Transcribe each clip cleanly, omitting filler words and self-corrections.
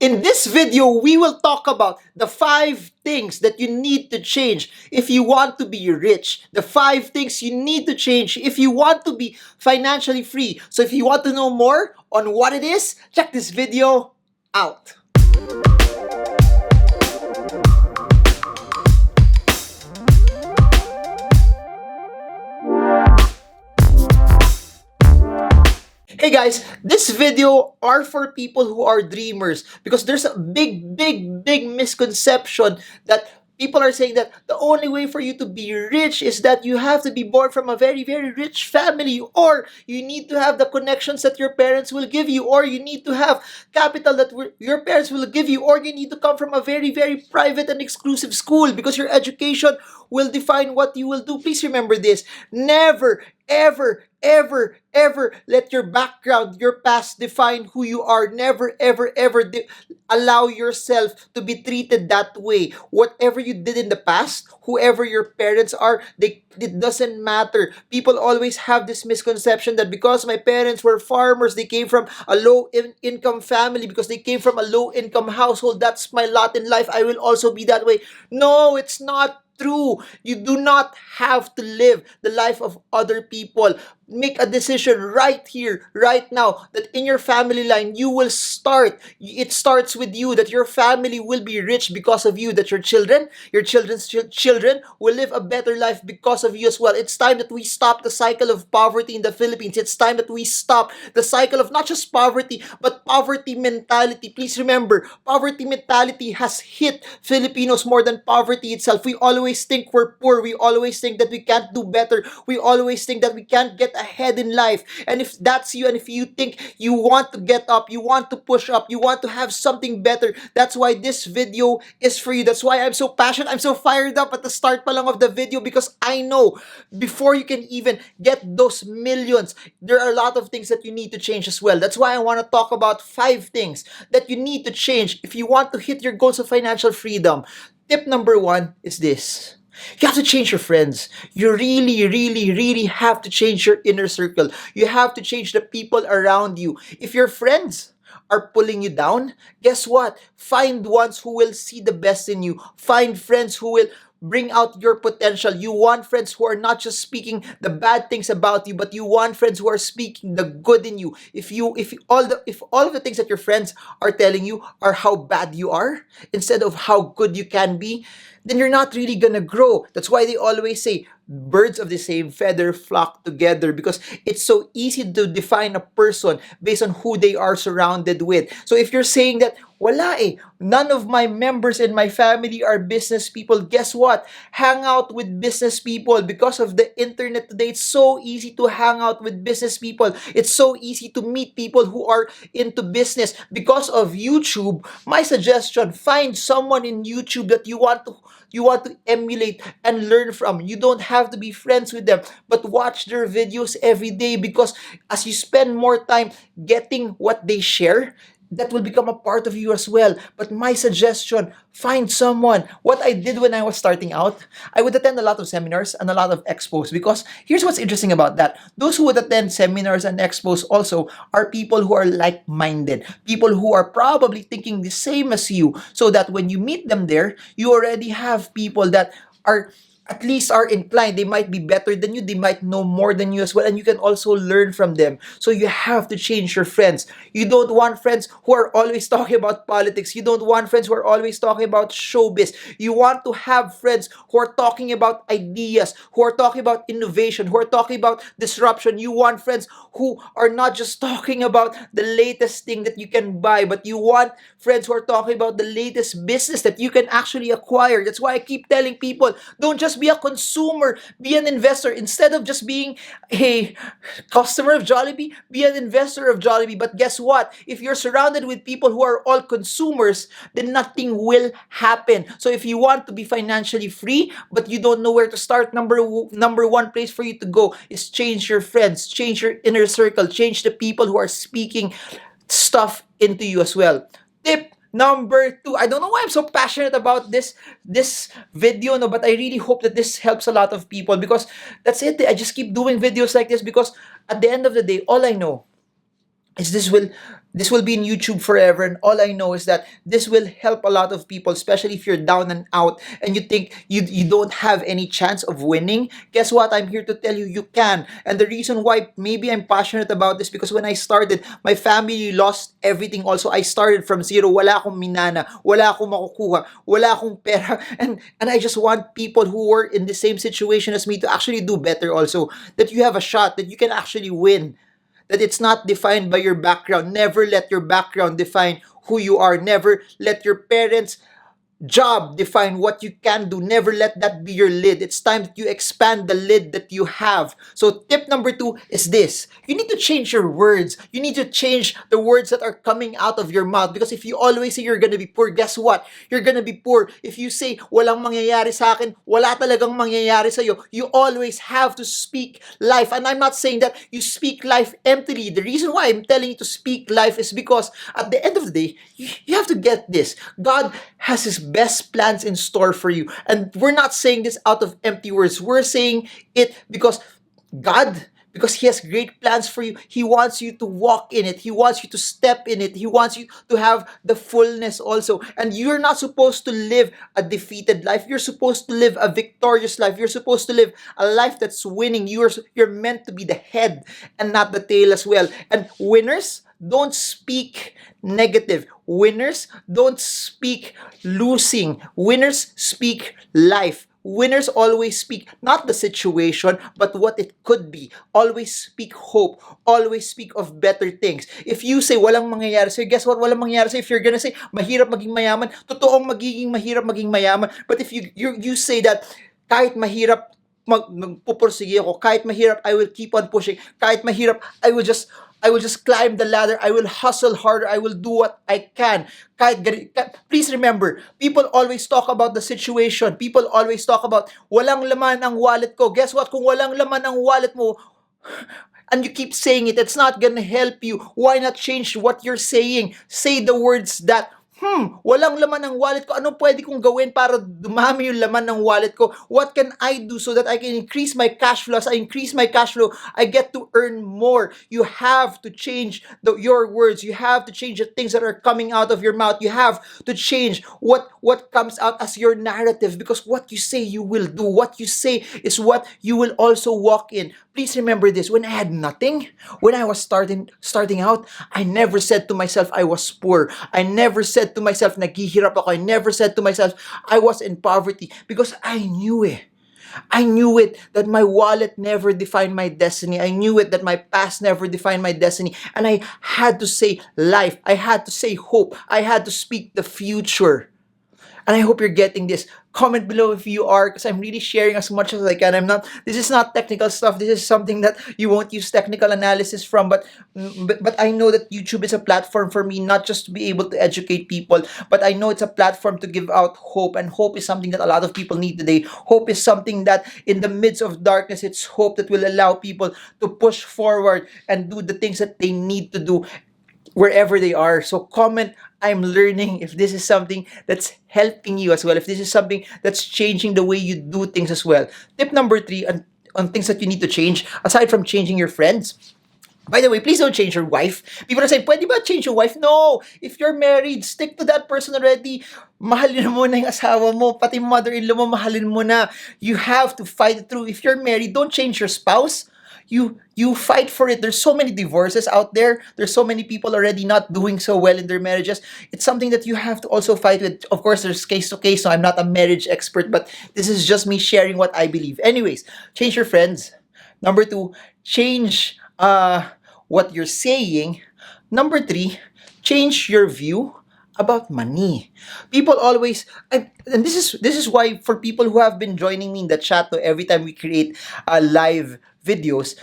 In this video, we will talk about the 5 things that you need to change if you want to be rich. The 5 things you need to change if you want to be financially free. So if you want to know more on what it is, check this video out. Hey guys, this video are for people who are dreamers because there's a big misconception that people are saying that the only way for you to be rich is that you have to be born from a very rich family, or you need to have the connections that your parents will give you, or you need to have capital that your parents will give you, or you need to come from a very private and exclusive school because your education will define what you will do. Please remember this: never ever let your background, your past define who you are. Never ever allow yourself to be treated that way. Whatever you did in the past, whoever your parents are, it doesn't matter. People always have this misconception that because my parents were farmers, they came from a income family, because they came from a low income household, that's my lot in life, I will also be that way. No, it's not true. You do not have to live the life of other people. Make a decision right here, right now, that in your family line, you will start. It starts with you, that your family will be rich because of you, that your children's children will live a better life because of you as well. It's time that we stop the cycle of poverty in the Philippines. It's time that we stop the cycle of not just poverty, but poverty mentality. Please remember, poverty mentality has hit Filipinos more than poverty itself. We always think we're poor. We always think that we can't do better. We always think that we can't get ahead in life. And if that's you, and if you think you want to get up, you want to push up, you want to have something better, that's why this video is for you. That's why I'm so passionate. I'm so fired up at the start pa lang of the video, because I know before you can even get those millions, there are a lot of things that you need to change as well. That's why I want to talk about 5 things that you need to change if you want to hit your goals of financial freedom. Tip number 1 is this: you have to change your friends. You really have to change your inner circle. You have to change the people around you. If your friends are pulling you down, guess what? Find ones who will see the best in you. Find friends who will bring out your potential. You want friends who are not just speaking the bad things about you, but you want friends who are speaking the good in you. If all of the things that your friends are telling you are how bad you are instead of how good you can be, then you're not really gonna grow. That's why they always say birds of the same feather flock together, because it's so easy to define a person based on who they are surrounded with. So if you're saying that wala none of my members in my family are business people, guess what? Hang out with business people. Because of the internet today, it's so easy to hang out with business people. It's so easy to meet people who are into business. Because of YouTube, my suggestion: find someone in YouTube that you want to emulate and learn from. You don't have to be friends with them, but watch their videos every day, because as you spend more time getting what they share, that will become a part of you as well. But my suggestion: find someone. What I did when I was starting out, I would attend a lot of seminars and a lot of expos, because here's what's interesting about that. Those who would attend seminars and expos also are people who are like-minded, people who are probably thinking the same as you, so that when you meet them there, you already have people that are at least are inclined. They might be better than you, they might know more than you as well, and you can also learn from them. So you have to change your friends. You don't want friends who are always talking about politics. You don't want friends who are always talking about showbiz. You want to have friends who are talking about ideas, who are talking about innovation, who are talking about disruption. You want friends who are not just talking about the latest thing that you can buy, but you want friends who are talking about the latest business that you can actually acquire. That's why I keep telling people, don't just be a consumer, be an investor. Instead of just being a customer of Jollibee, be an investor of Jollibee. But guess what? If you're surrounded with people who are all consumers, then nothing will happen. So if you want to be financially free, but you don't know where to start, number one place for you to go is change your friends, change your inner circle, change the people who are speaking stuff into you as well. Tip number 2. I don't know why I'm so passionate about this video, no, but I really hope that this helps a lot of people, because that's it. I just keep doing videos like this because at the end of the day, all I know is this will be in YouTube forever, and all I know is that this will help a lot of people, especially if you're down and out and you think you don't have any chance of winning. Guess what? I'm here to tell you can. And the reason why maybe I'm passionate about this, because when I started, my family lost everything also. I started from zero. Wala akong minana, wala akong makukuha, wala akong pera. And I just want people who were in the same situation as me to actually do better also. That you have a shot, that you can actually win, that it's not defined by your background. Never let your background define who you are. Never let your parents' job define what you can do. Never let that be your lid. It's time that you expand the lid that you have. So tip number 2 is this. You need to change your words. You need to change the words that are coming out of your mouth. Because if you always say you're gonna be poor, guess what? You're gonna be poor. If you say walang mangyayari sa akin, wala talagang mangyayari sa'yo. You always have to speak life. And I'm not saying that you speak life emptily. The reason why I'm telling you to speak life is because at the end of the day, you have to get this. God has his best plans in store for you. And we're not saying this out of empty words. We're saying it because he has great plans for you. He wants you to walk in it. He wants you to step in it. He wants you to have the fullness also. And you're not supposed to live a defeated life. You're supposed to live a victorious life. You're supposed to live a life that's winning. You're meant to be the head and not the tail as well. And winners don't speak negative. Winners don't speak losing. Winners speak life. Winners always speak not the situation, but what it could be. Always speak hope. Always speak of better things. If you say walang mangyayari sa'yo, guess what? Walang mangyayari sa'yo. If you're gonna say mahirap maging mayaman, totoong magiging mahirap maging mayaman. But if you say that kahit mahirap magpupursige ako, kahit mahirap I will keep on pushing, kahit mahirap I will just climb the ladder. I will hustle harder. I will do what I can. Please remember, people always talk about the situation. People always talk about, walang laman ang wallet ko. Guess what? Kung walang laman ang wallet mo, and you keep saying it, it's not gonna help you. Why not change what you're saying? Say the words that, walang laman ng wallet ko. Ano pwede kong gawin para dumami yung laman ng wallet ko? What can I do so that I can increase my cash flow? As I increase my cash flow, I get to earn more. You have to change your words. You have to change the things that are coming out of your mouth. You have to change what comes out as your narrative, because what you say you will do. What you say is what you will also walk in. Please remember this. When I had nothing, when I was starting out, I never said to myself I was poor. I never said to myself naghihirap ako. I never said to myself I was in poverty, because I knew it. I knew it that my wallet never defined my destiny. I knew it that my past never defined my destiny. And I had to say life. I had to say hope. I had to speak the future. And I hope you're getting this. Comment below if you are, because I'm really sharing as much as I can. This is not technical stuff. This is something that you won't use technical analysis from, but I know that YouTube is a platform for me, not just to be able to educate people, but I know it's a platform to give out hope. And hope is something that a lot of people need today. Hope is something that in the midst of darkness, it's hope that will allow people to push forward and do the things that they need to do wherever they are. So comment, I'm learning, if this is something that's helping you as well, if this is something that's changing the way you do things as well. Tip number 3 on things that you need to change, aside from changing your friends. By the way, please don't change your wife. People are saying, pwede ba change your wife? No! If you're married, stick to that person already. Mahalin mo na yung asawa mo. Pati mother-in-law mo, mahalin mo na. You have to fight it through. If you're married, don't change your spouse. You fight for it. There's so many divorces out there. There's so many people already not doing so well in their marriages. It's something that you have to also fight with. Of course, there's case to case, so I'm not a marriage expert, but this is just me sharing what I believe. Anyways, change your friends. Number 2, change what you're saying. Number 3, change your view about money. People always, and this is why, for people who have been joining me in the chat, no, every time we create live videos,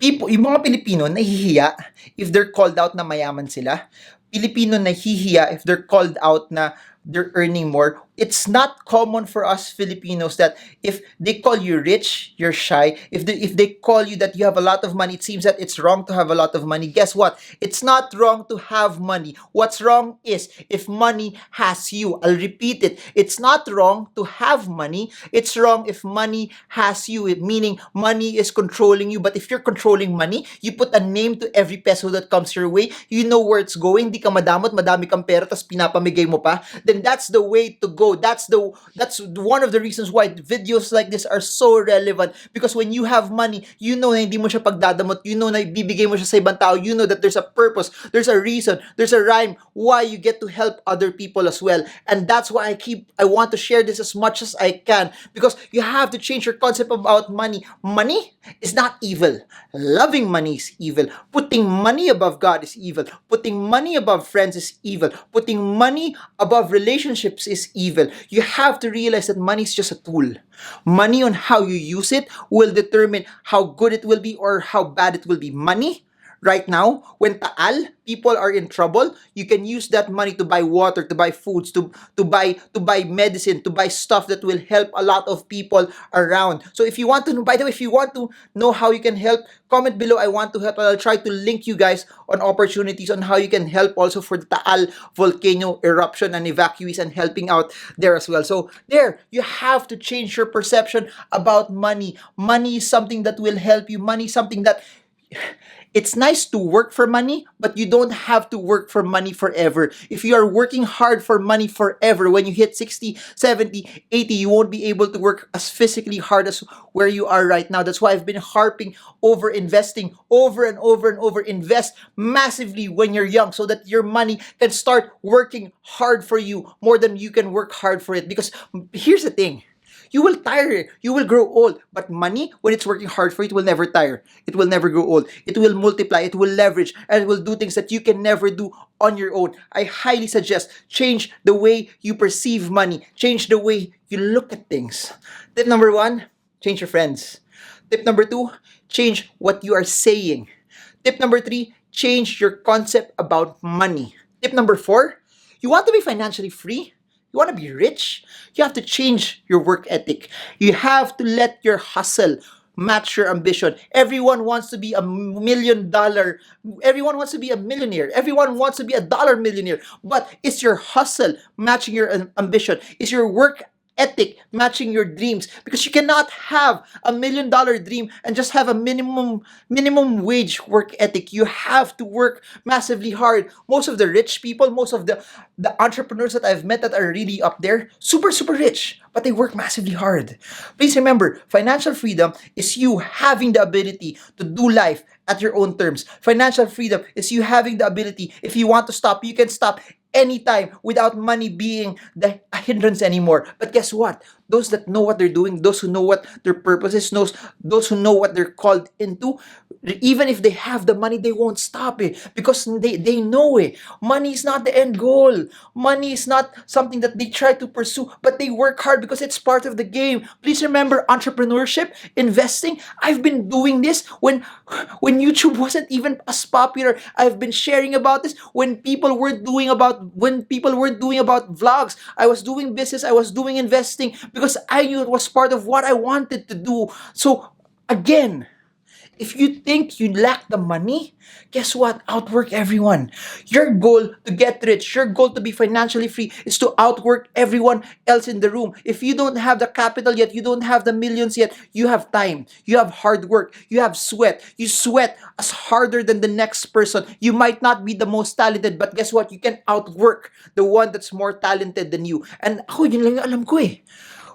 yung mga Pilipino nahihiya if they're called out na mayaman sila. Pilipino nahihiya if they're called out na they're earning more. it's not common for us Filipinos that if they call you rich, you're shy. If they call you that you have a lot of money, it seems that it's wrong to have a lot of money. Guess what? It's not wrong to have money. What's wrong is if money has you. I'll repeat it. It's not wrong to have money. It's wrong if money has you. Meaning money is controlling you. But if you're controlling money, you put a name to every peso that comes your way. You know where it's going. Di ka madamot, madami kang pera, tas pinapamigay mo pa. Then that's the way to go. That's one of the reasons why videos like this are so relevant, because when you have money, you know na hindi mo siya pagdadamot, you know na ibibigay mo siya sa ibang tao, you know that there's a purpose, there's a reason, there's a rhyme why you get to help other people as well. And that's why I want to share this as much as I can, because you have to change your concept about money. Money is not evil. Loving money is evil. Putting money above God is evil. Putting money above friends is evil. Putting money above relationships is evil. You have to realize that money is just a tool. Money, on how you use it, will determine how good it will be or how bad it will be. Money right now, when taal, people are in trouble, you can use that money to buy water, to buy foods, to buy medicine, to buy stuff that will help a lot of people around. So if you want to know, by the way, if you want to know how you can help, comment below. I want to help, and I'll try to link you guys on opportunities on how you can help also for the Taal volcano eruption and evacuees and helping out there as well. So there, you have to change your perception about money. Money is something that will help you. Money is something that it's nice to work for money, but you don't have to work for money forever. If you are working hard for money forever, when you hit 60, 70, 80, you won't be able to work as physically hard as where you are right now. That's why I've been harping over investing over and over and over. Invest massively when you're young so that your money can start working hard for you more than you can work hard for it. Because here's the thing. You will tire, you will grow old. But money, when it's working hard for you, it will never tire. It will never grow old. It will multiply, it will leverage, and it will do things that you can never do on your own. I highly suggest change the way you perceive money. Change the way you look at things. Tip number 1, change your friends. Tip number 2, change what you are saying. Tip number 3, change your concept about money. Tip number 4, you want to be financially free? You want to be rich? You have to change your work ethic. You have to let your hustle match your ambition. Everyone wants to be $1 million. Everyone wants to be a millionaire. Everyone wants to be a dollar millionaire. But is your hustle matching your ambition? Is your work ethic matching your dreams? Because you cannot have $1 million dream and just have a minimum wage work ethic. You have to work massively hard. Most of the rich people, most of the entrepreneurs that I've met that are really up there, super rich, but they work massively hard. Please remember, financial freedom is you having the ability to do life at your own terms. Financial freedom is you having the ability, if you want to stop, you can stop anytime without money being the hindrance anymore. But guess what? Those that know what they're doing, those who know what their purpose is, those who know what they're called into, even if they have the money, they won't stop it because they know it. Money is not the end goal. Money is not something that they try to pursue, but they work hard because it's part of the game. Please remember, entrepreneurship, investing, I've been doing this when YouTube wasn't even as popular. I've been sharing about this when people weren't doing about vlogs. I was doing business, I was doing investing because I knew it was part of what I wanted to do. So again, if you think you lack the money, guess what? Outwork everyone. Your goal to get rich, your goal to be financially free is to outwork everyone else in the room. If you don't have the capital yet, you don't have the millions yet, you have time, you have hard work, you have sweat. You sweat as harder than the next person. You might not be the most talented, but guess what? You can outwork the one that's more talented than you. And ako, yun lang yung alam ko eh.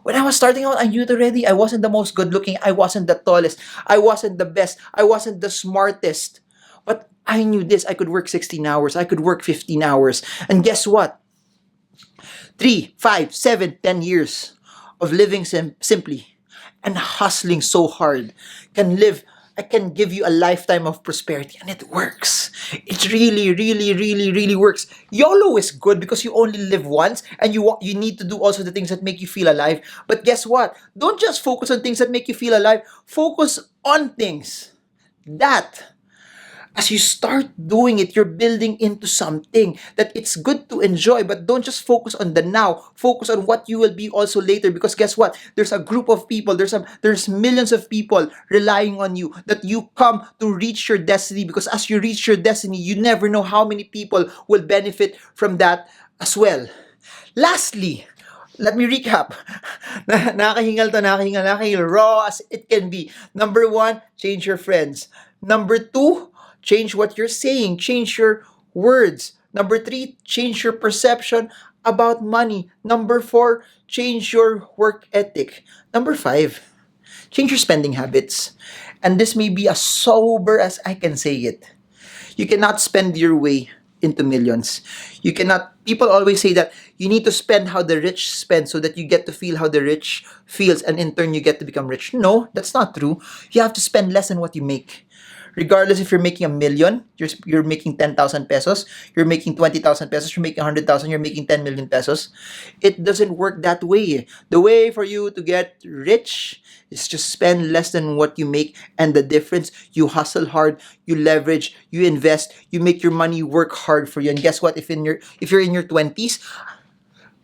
When I was starting out, I knew it already. I wasn't the most good looking. I wasn't the tallest. I wasn't the best. I wasn't the smartest. But I knew this. I could work 16 hours. I could work 15 hours. And guess what? 3, 5, 7, 10 years of living simply and hustling so hard I can give you a lifetime of prosperity, and it works. It really works. YOLO is good because you only live once, and you need to do also the things that make you feel alive. But guess what? Don't just focus on things that make you feel alive. Focus on things that As you start doing it, you're building into something that it's good to enjoy, but don't just focus on the now. Focus on what you will be also later, because guess what? There's a group of people, there's millions of people relying on you, that you come to reach your destiny, because as you reach your destiny, you never know how many people will benefit from that as well. Lastly, let me recap. Nakakahingal, raw as it can be. Number one, change your friends. Number two, change what you're saying, change your words. Number three, change your perception about money. Number four, change your work ethic. Number five, change your spending habits. And this may be as sober as I can say it. You cannot spend your way into millions. You cannot, people always say that you need to spend how the rich spend so that you get to feel how the rich feels, and in turn you get to become rich. No, that's not true. You have to spend less than what you make. Regardless if you're making a million, you're making 10,000 pesos, you're making 20,000 pesos, you're making 100,000, you're making 10 million pesos. It doesn't work that way. The way for you to get rich is just spend less than what you make, and the difference, you hustle hard, you leverage, you invest, you make your money work hard for you. And guess what? If you're in your 20s,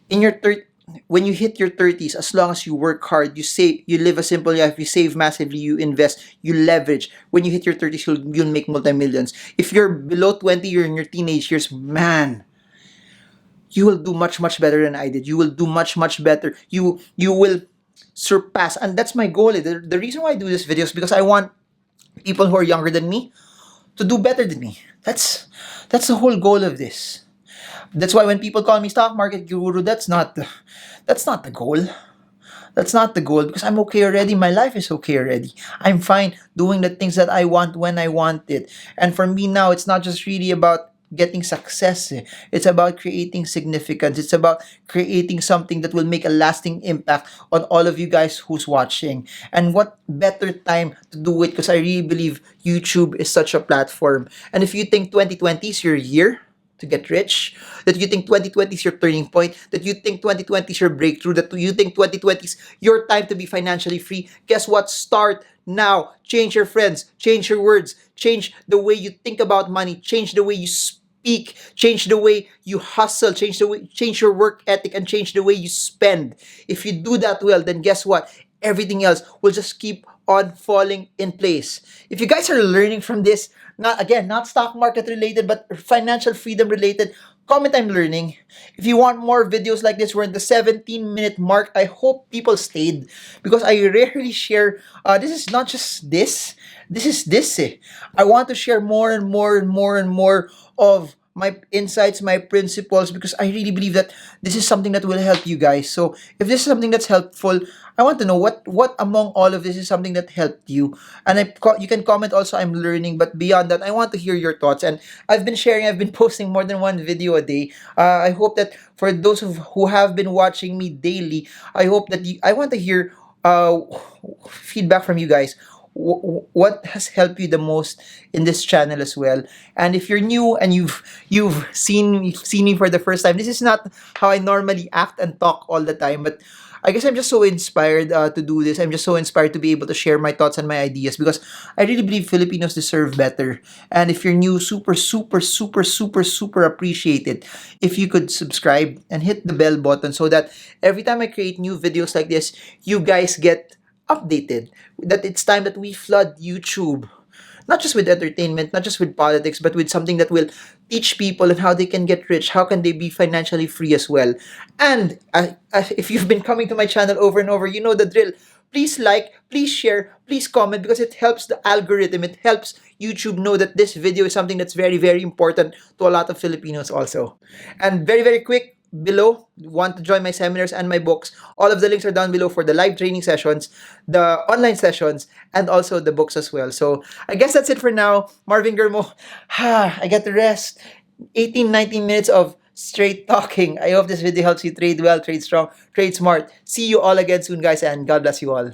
in your third when you hit your 30s, as long as you work hard, you save, you live a simple life, you save massively, you invest, you leverage. When you hit your 30s, you'll make multi-millions. If you're below 20, you're in your teenage years, man, you will do much, much better than I did. You will do much, much better. You will surpass. And that's my goal. The reason why I do this video is because I want people who are younger than me to do better than me. That's the whole goal of this. That's why when people call me stock market guru, that's not the goal. That's not the goal, because I'm okay already. My life is okay already. I'm fine doing the things that I want when I want it. And for me now, it's not just really about getting success. It's about creating significance. It's about creating something that will make a lasting impact on all of you guys who's watching. And what better time to do it, because I really believe YouTube is such a platform. And if you think 2020 is your year to get rich, that you think 2020 is your turning point, that you think 2020 is your breakthrough, that you think 2020 is your time to be financially free, guess what? Start now. Change your friends, change your words, change the way you think about money, change the way you speak, change the way you hustle, change your work ethic, and change the way you spend. If you do that well, then guess what? Everything else will just keep on falling in place. If you guys are learning from this, not stock market related, but financial freedom related, comment I'm learning. If you want more videos like this, we're in the 17-minute mark. I hope people stayed, because I rarely share. This is not just this. This is this. I want to share more and more and more and more of my insights, my principles, because I really believe that this is something that will help you guys. So if this is something that's helpful, I want to know what among all of this is something that helped you. And you can comment also, I'm learning, but beyond that, I want to hear your thoughts. And I've been posting more than one video a day. I hope that for those who have been watching me daily, I hope that I want to hear feedback from you guys. What has helped you the most in this channel as well? And if you're new and you've seen me for the first time, this is not how I normally act and talk all the time, but I guess I'm just so inspired to do this. I'm just so inspired to be able to share my thoughts and my ideas, because I really believe Filipinos deserve better. And if you're new, super, super, super, super, super appreciate it if you could subscribe and hit the bell button, so that every time I create new videos like this, you guys get updated that it's time that we flood YouTube, not just with entertainment, not just with politics, but with something that will teach people on how they can get rich, how can they be financially free as well. And if you've been coming to my channel over and over, you know the drill. Please like, please share, please comment, because it helps the algorithm. It helps YouTube know that this video is something that's very, very important to a lot of Filipinos also. And very, very quick, below, want to join my seminars and my books, all of the links are down below for the live training sessions, the online sessions, and also the books as well. So I guess that's it for now. Marvin Germo, I get to rest. 18, 19 minutes of straight talking. I hope this video helps you trade well, trade strong, trade smart. See you all again soon, guys, and God bless you all.